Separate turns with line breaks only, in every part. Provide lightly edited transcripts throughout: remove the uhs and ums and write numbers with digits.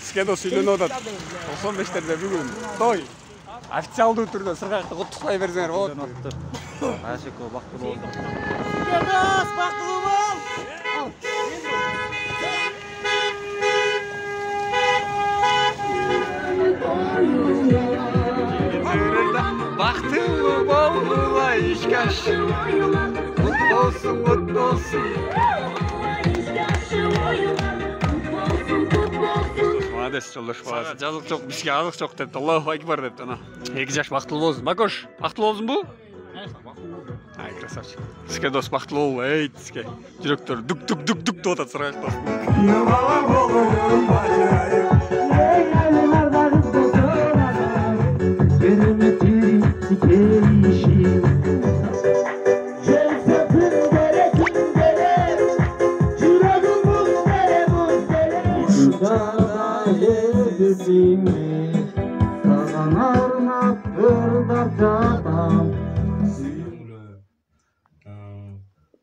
Скедос үйленіп отады. 95-терде бүгін той. Официалдуу түрдө сыргакты куттуктай берсеңер болот.
Ашыко бактылуу болсун.
Скедос бактылуу бол.
Бактылуу болгула ишкаш. Кутlu olsun, kutlu olsun. Молодец, жолдош баласы. Жазык жок, бизге азык жок депти. Аллаху акбар депти ана. 2 жаш бактылуу болсун. Макош, бактылуу болсунбу? Ай, красавчик. Сизге дос бактылуу бол, эй, сизге. Жүрөктөр дук деп атат сыргактан.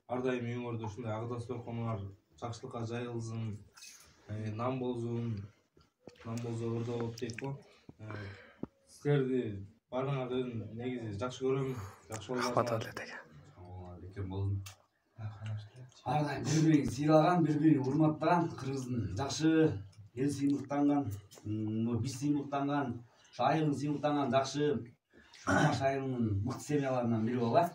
Ардайым үйүңөрдө ушундай агдас торконуңар жакшылыкка жайылсын, нам болсун ырдоо болуп дейт го. Силерди баарыңарды негизи жакшы көрөм, жакшы болсуңар.
Ардайым бири-бирин сыйлаган, бири-бирин урматтаган, кыргыздын жакшы эл сыймыктанган, биз сыймыктанган, ушу айылың сыймыктанган жакшы Шумаш айылынын мыкты семьяларынан бири боло.